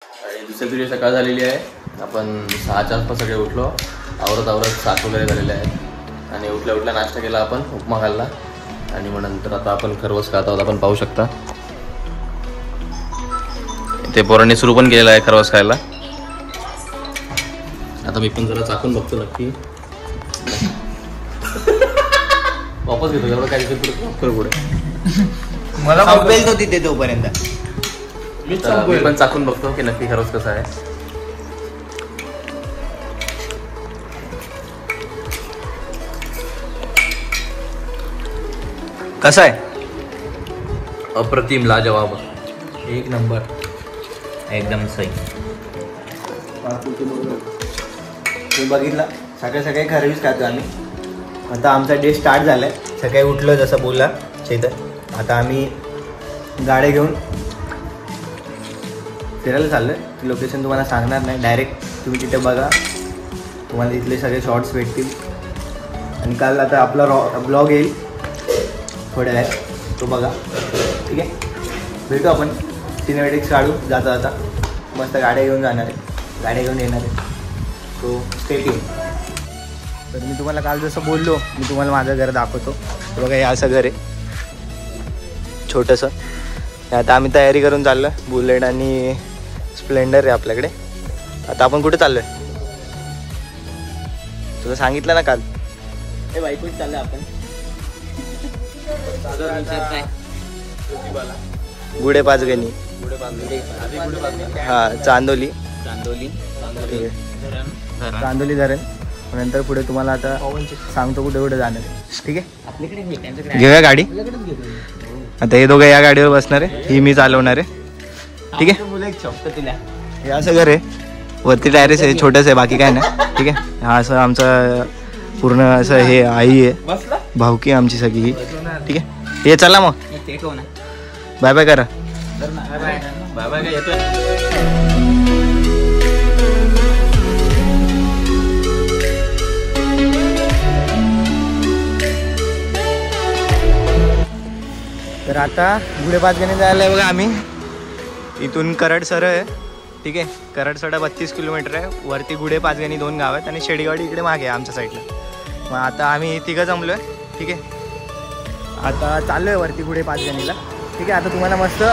आणि दुसऱ्या दिवशी सकाळ झालेली आहे. आपण 6च्या आसपास सगळे उठलो. आवरत सात वगैरे झालेले आहेत आणि उठल्या नाश्ता केला. आपण उपमा खाल्ला आणि मग नंतर आता आपण खरवस खात आहोत. आपण पाहू शकता ते पोरांनी सुरू पण केलेलं आहे खरवस खायला. आता मी पण जरा चाकून बघतो नक्की. वापस घेतो एवढं काय पुढे मला संपेल तो तिथे तोपर्यंत मी पण चाकून बघतो की नक्की खरवस कसं आहे. कसं आहे? अप्रतिम, लाजवाब, एक नंबर, एकदम सही. तुम्ही बघितलं सकाळी खरवीच खातो आम्ही. आता आमचा डे स्टार्ट झालाय. सकाळी उठलो जसं बोलला चैतन. आता आम्ही गाड्या घेऊन फिरायला चाललोय. लोकेशन तुम्हाला सांगणार नाही, डायरेक्ट तुम्ही तिथे बघा, तुम्हाला इथले सगळे शॉर्ट्स भेटतील. आणि काल आता आपला ब्लॉग येईल थोड्या वेळात, तो बघा. ठीक आहे, भेटू आपण. सिनेमॅटिक्स काढू जाता मस्त. गाड्या घेऊन जाणार आहे, गाड्या घेऊन येणार आहे. So stay tune. तर मी तुम्हाला काल जसं बोललो, मी तुम्हाला माझं घर दाखवतो. तर बघा हे असं घर आहे छोटंसं. आता आम्ही तयारी करून चाललो आहे. बुलेट आणि स्प्लेंडर आहे आपल्याकडे. आता आपण कुठे चाललो आहे तुला सांगितलं ना काल. हे बाईक कुठे चाललं आपण? गुढे पाचगणी, हा चांदोली चांदोली धरण. नंतर पुढे तुम्हाला आता सांगतो कुठे कुठे जाणार आहे. ठीक आहे, घेऊया गाडी. आता हे दोघं या गाडीवर बसणार आहे, ही मी चालवणार आहे. ठीक आहे, हे असं घर आहे. वरती टॅरेस आहे, छोटंच आहे, बाकी काय नाही. ठीक आहे, हा असं आमचं पूर्ण असं हे आई आहे, भावकी आमची सगळी. ठीक आहे, हे चला मग बाय बाय करा. Bye bye. येतोय तर आता गुढे पाचगणी जायला आहे बघा आम्ही. इथून करड सरळ आहे. ठीक आहे, करड सडा 32 किलोमीटर आहे. वरती गुढे पाचगणी 2 गाव आहेत आणि शेडगावडी इकडे मागे आहे आमच्या साईडला. मग आता आम्ही तिघं जमलो आहे. ठीक आहे, आता चाललो आहे वरती गुढे पाचगणीला. ठीक आहे, आता तुम्हाला मस्त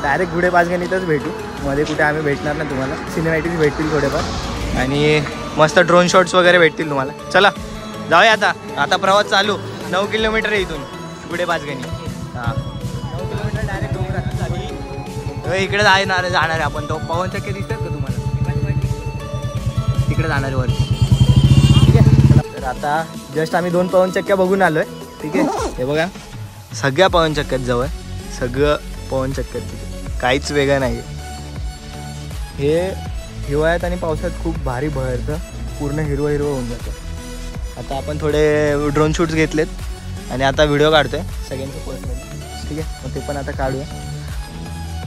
डायरेक्ट गुढे पाचगणीतच भेटू. मध्ये कुठे आम्ही भेटणार नाही तुम्हाला. सिनेमॅटिक्स भेटतील थोडेफार आणि मस्त ड्रोन शॉट्स वगैरे भेटतील तुम्हाला. चला जाऊया आता प्रवास चालू. 9 किलोमीटर आहे इथून गुढे पाचगणी. हां, 9 किलोमीटर डायरेक्ट डोंगरात. इकडे जाणार आहे आपण. तो पवन चक्के दिसतात का तुम्हाला? तिकडे जाणार आहे वरती. ठीक आहे, तर आता जस्ट आम्ही 2 पवन चक्क्या बघून आलो आहे. ठीक आहे, हे बघा सगळ्या पवन चक्क्यात जवळ, सगळं पवन चक्क्यात तिथे काहीच वेगळं नाही आहे. हे हिवाळ्यात आणि पावसाळ्यात खूप भारी बहरतं, पूर्ण हिरवं होऊन जातं. आता आपण थोडे ड्रोन शूट्स घेतलेत आणि आता व्हिडिओ काढतोय सगळ्यांचं पर्सनली. ठीक आहे, मग ते पण आता काढूया.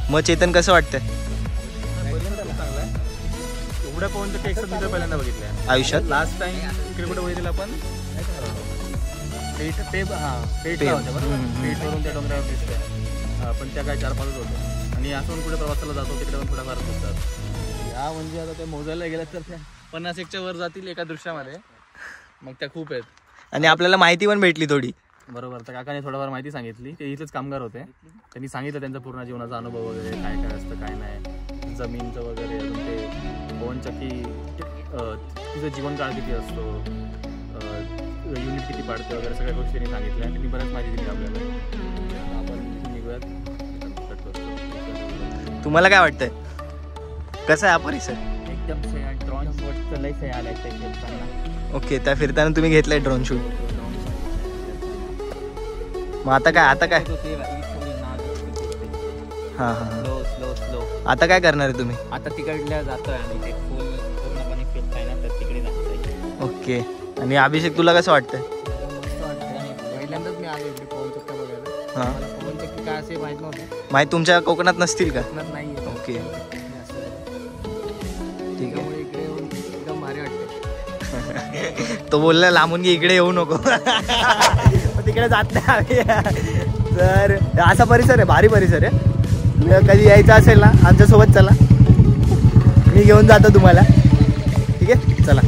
मग चेतन कसं वाटतंय? एवढ्या पवन चक्की एकसाथ मी पहिल्यांदा बघितलं आयुष्यात. लास्ट टाइम इकडे कुठे बघितलं आपण पेठवरून त्या डोंगरावर दिसतंय. पण त्या काय 4-5 होत्या. आणि असं कुठे प्रवासाला जातो तिकडे पण थोडाफार दिसतात. या म्हणजे आता ते मोजायला गेलं तर त्या 50-1च्या वर जातील एका दृश्यामध्ये. मग त्या खूप आहेत आणि आपल्याला माहिती पण भेटली थोडी. बरोबर. तर काकाने थोडाफार माहिती सांगितली. ते इथेच कामगार होते. त्यांनी सांगितलं त्यांचा पूर्ण जीवनाचा अनुभव वगैरे, काय काय असतं काय नाही, जमीनचं वगैरे. अजून ते पवनचक्की तिचं जीवनकाळ किती असतो, युनिट किती पाडतं वगैरे, सगळ्या गोष्टी त्यांनी सांगितल्या. त्यांनी बऱ्याच माहिती दिली आपल्याला. आपण निघूयात. तुम्हाला काय वाटतंय, कसा आहे हा परिसर? एकदम ड्रोन शॉट लई सही आलाय ते फिरताना. ओके, त्या फिरताना तुम्ही घेतलाय ड्रोन शूट. मग आता काय हां स्लो आता काय करणार आहे तुम्ही? आता तिकडल्या जातोय आम्ही. ते फुल पूर्णपणे फिरताय ना, तर तिकडे जातोय. ओके, आणि अभिषेक तुला कसं वाटतंय? मस्त वाटतंय. आणि पहिल्यांदाच मी आलो इकडे पवन चक्क्या बघायला. हां, मला पवन चक्की काय असे माहित नव्हते. माहिती तुमच्या कोकणात नसतील का? नाही. ओके, ठीक आहे. इकडे येऊन एकदम भारी वाटते. तो बोलला लांबून की इकडे येऊ नको. तिकडे जात नाही आम्ही. तर असा परिसर आहे, भारी परिसर आहे. कधी यायचं असेल ना आमच्यासोबत चला. मी घेऊन जातो तुम्हाला, ठीक आहे चला.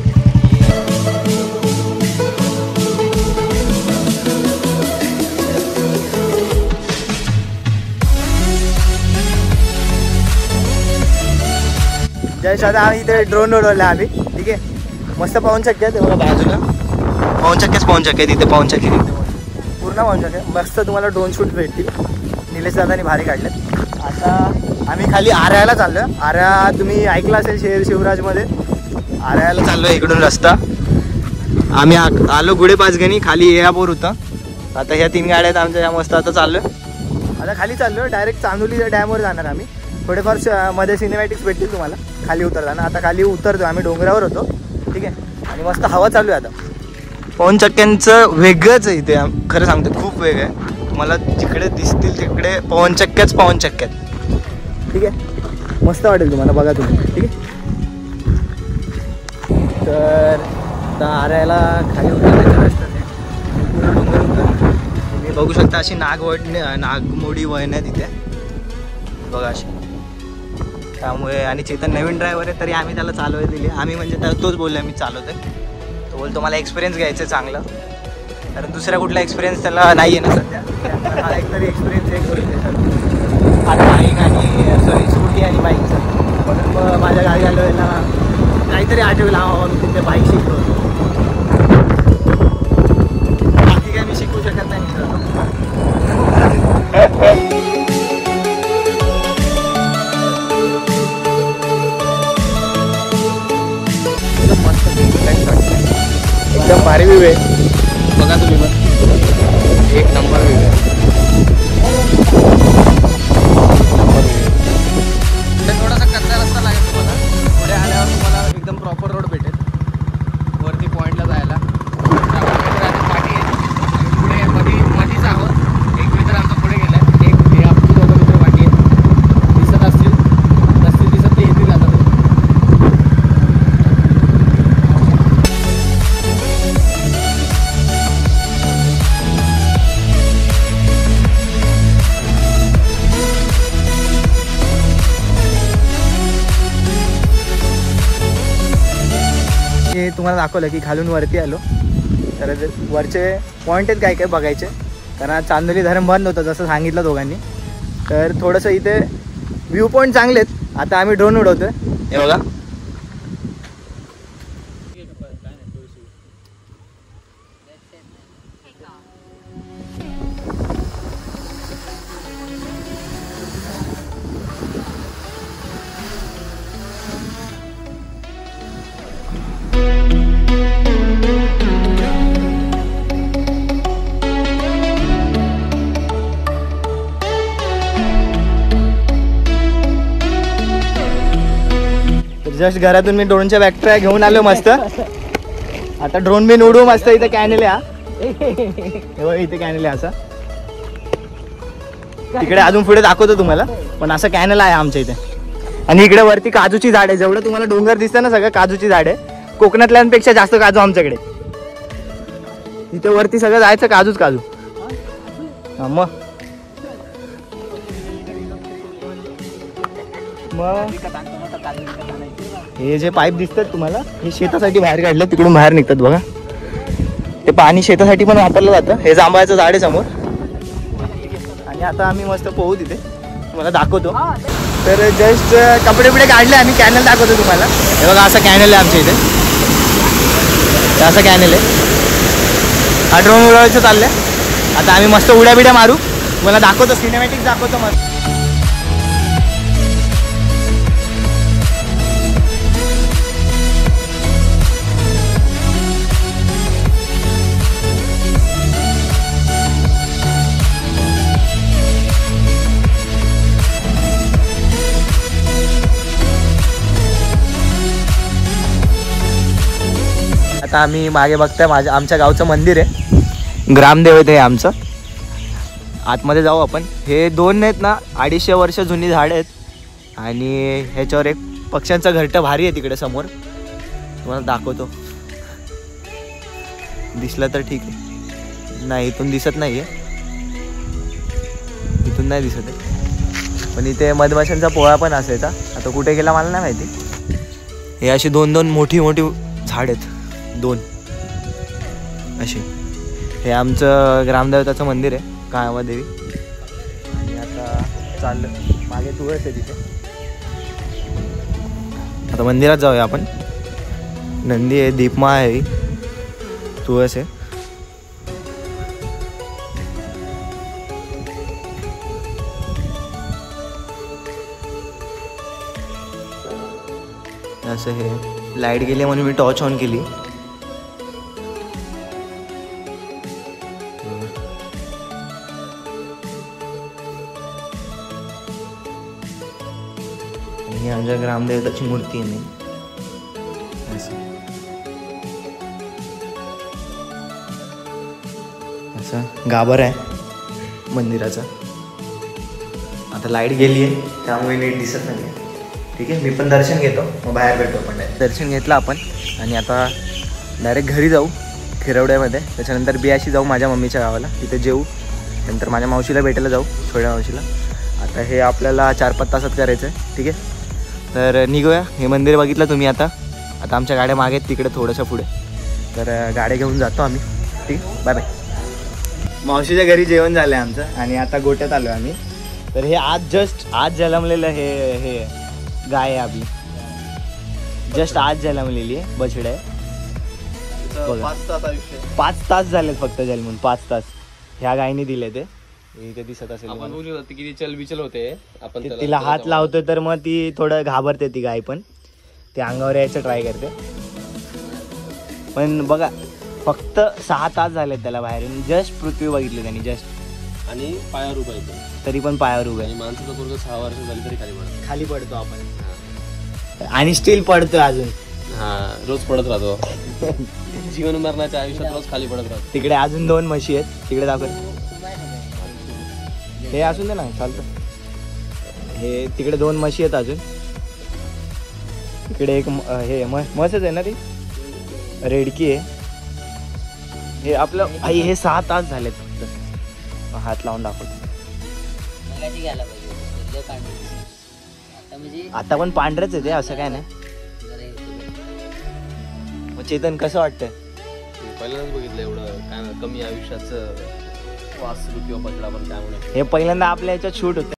जस्ट आता आम्ही इथे ड्रोन उडवला आम्ही, ठीक आहे. मस्त पाहून शक्य आहे बघा बाजूला, पाहून शक्य तिथे पाहून शक्य तिथे पूर्ण पाहून शक्य. मस्त तुम्हाला ड्रोन शूट भेटतील. निलेश दादानी भारी काढलेत. आता आम्ही खाली आर्याला चाललो आहे. आर्या तुम्ही ऐकलं असेल शिवराजमध्ये, आर्याला चाललो आहे इकडून रस्ता. आम्ही आलो गुढे पाचगणी, खाली एअरपोर्ट होता. आता ह्या 3 गाड्या आहेत आमच्या, ह्या मस्त आता चाललो आहे. आता खाली चाललो आहे, डायरेक्ट चांदोली डॅमवर जाणार आम्ही. थोडेफार मध्ये सिनेमॅटिक्स भेटतील तुम्हाला खाली उतरताना. आता खाली उतरतो आम्ही, डोंगरावर होतो, ठीक आहे. आणि मस्त हवा चालू आहे. आता पाऊण चक्क्यांचं वेगळंच आहे इथे, खरं सांगतो खूप वेगळं आहे. तुम्हाला जिकडे दिसतील तिकडे पाऊण चक्क्यात, ठीक आहे. मस्त वाटेल तुम्हाला, बघा तुम्ही, ठीक आहे. तर आता आरायला खाली उतरण्याचा रस्ता आहे, पूर्ण डोंगर उतर. तुम्ही बघू शकता अशी नागमोडी वळण आहे तिथे बघा अशी. त्यामुळे आणि चेतन नवीन ड्रायव्हर आहे तरी आम्ही त्याला चालवायला दिली. आम्ही म्हणजे त्याला तोच बोललो मी चालवतोय. तो बोलतो मला एक्सपिरियन्स घ्यायचं आहे चांगलं, कारण दुसरा कुठला एक्सपिरियन्स त्याला नाही आहे ना सध्या. हा एकतरी एक्सपिरियन्स एक होईल आता बाईक आणि स्कूटी आणि बाईकचा. म्हणून मग माझ्या गाडी घालवायला काहीतरी आठवलं, हा मी तिथे बाईक शिकलो. बाकी काय मी शिकू शकत नाही एकदम भारी व्ह्यू आहे बघा तुम्ही, मग एक नंबर व्ह्यू आहे. थोडासा कच्चा रस्ता लागेल तुम्हाला, पुढे आल्यावर तुम्हाला एकदम प्रॉपर रोड भेटेल वरती पॉईंटला जायला. पाठी आहे पुढे मधीच आहोत. एक मित्र आमचा पुढे गेलाय, एक हे आपली 2 मित्र पाठी आहे. दिसत दिसत ते येतील आता. तुम्हाला दाखवलं की खालून वरती आलो, तर वरचे पॉईंट आहेत काय काय बघायचे. कारण आज चांदोली धरण बंद होतं जसं सांगितलं दोघांनी. तर थोडंसं इथे व्ह्यू पॉईंट चांगले आहेत. आता आम्ही ड्रोन उडवतोय, हे बघा. जस्ट घरातून मी ड्रोनच्या बॅक्टेरिया घेऊन आलो मस्त. आता ड्रोन बिन उडू मस्त. इथे कॅनेल आहे, इथे कॅनेल आहे असा. तिकडे अजून पुढे दाखवतो तुम्हाला, पण असं कॅनेल आहे आमच्या इथे. आणि इकडे वरती काजूची झाड आहे. जेवढं तुम्हाला डोंगर दिसतं ना सगळं काजूची झाड आहे. कोकणातल्यांपेक्षा जास्त काजू आमच्याकडे. इथे वरती सगळं जायचं काजूच काजू. हा मग हे जे पाईप दिसतात तुम्हाला, हे शेतासाठी बाहेर काढले, तिकडून बाहेर निघतात बघा. ते पाणी शेतासाठी पण वापरलं जातं. हे जांभळाचं झाड आहे समोर. आणि आता आम्ही मस्त पोहू तिथे, तुम्हाला दाखवतो. तर जस्ट कपडे बिडे काढले आम्ही, कॅनल दाखवतो तुम्हाला. हे बघा असं कॅनल आहे आमच्या इथे, असं कॅनल आहे. हा ड्रोन उडवायचं चाललंय. आता आम्ही मस्त उड्या बिड्या मारू, तुम्हाला दाखवतो, सिनेमॅटिक दाखवतो मस्त. आता आम्ही मागे बघताय आमच्या गावचं मंदिर आहे, ग्रामदेवत आहे आमचं. आतमध्ये जाऊ आपण. हे 2 आहेत ना 250 वर्ष जुनी झाड आहेत. आणि ह्याच्यावर एक पक्ष्यांचं घरटं भारी आहे तिकडे समोर, तुम्हाला दाखवतो. दिसलं तर ठीक आहे. नाही इथून दिसत नाही आहे, इथून नाही दिसत आहे. पण इथे मधमाशांचा पोळा पण असायचा. आता तो कुठे गेला मला नाही माहिती. हे अशी 2-2 मोठी मोठी झाड आहेत, 2 अशी. हे आमचं ग्रामदेवताचं मंदिर आहे, काळामादेवी. आणि आता चाललं मागे तुळस आहे तिथे. आता मंदिरात जाऊया आपण. नंदी आहे, दीपमाळ आहे, तुळस आहे. असं हे लाईट गेली म्हणून मी टॉर्च ऑन केली. ही आमच्या ग्रामदेवताची मूर्ती आहे. असं गाभारा आहे मंदिराचा. आता लाईट गेली आहे त्यामुळे नीट दिसत नाही. ठीक आहे, मी पण दर्शन घेतो, मग बाहेर भेटतो. पण दर्शन घेतलं आपण आणि आता डायरेक्ट घरी जाऊ खिरवड्यामध्ये. त्याच्यानंतर बियाशी जाऊ माझ्या मम्मीच्या गावाला, तिथे जेऊ. नंतर माझ्या मावशीला भेटायला जाऊ, छोट्या मावशीला. आता हे आपल्याला 4-5 तासात करायचं आहे. ठीक आहे, तर निघूया. हे मंदिर बघितलं तुम्ही. आता आमच्या गाड्या मागे आहेत तिकडे थोडंसं पुढे, तर गाड्या घेऊन जातो आम्ही. ठीक आहे, बाय बाय. मावशीच्या घरी जेवण झालं आहे आमचं आणि आता गोट्यात आलो आम्ही. तर हे आज जन्मलेलं हे गाय आहे आपली. जस्ट आज जन्मलेली आहे, बछडा आहे. 5 तास झालेत फक्त जन्मून, 5 तास. ह्या गायने दिले ते. इथे दिसत असेल, आपण बोलू होती किती चलबिचल होते. आपण तिला हात लावतोय तर मग ती थोडं घाबरते ती गाय, पण ती अंगावर यायचं ट्राय करते. पण बघा फक्त 6 तास झालेत त्याला बाहेरून. जस्ट पृथ्वी बघितली त्यांनी, जस्ट. आणि पायावर उभा येतो, तरी पण पायावर उभा आहे. माणसाचा पूर्ण 6 वर्ष झाली तरी खाली पडतो आपण. आणि स्टील पडतोय अजून. रोज पडत राहतो. जीवन मरणाच्या आयुष्यात रोज खाली पडत राहतो. तिकडे अजून 2 म्हशी आहेत, तिकडे दाखव. हे असून दे ना, चालतं. हे तिकडे 2 म्हशी आहेत अजून. इकडे एक हे म्हसच आहे ना, ती रेडकी आहे. हे आपलं आई. हे 6 तास झालेत फक्त. हात लावून दाखवतो. आता पण पांढरच आहे ते, असं काय नाही. मग चेतन कसं वाटतंय? पहिल्यांदाच बघितलं एवढं काय कमी आयुष्याचं वासरू किंवा बछडा पण काय म्हणून. हे पहिल्यांदा आपल्या याच्यात शूट होतं.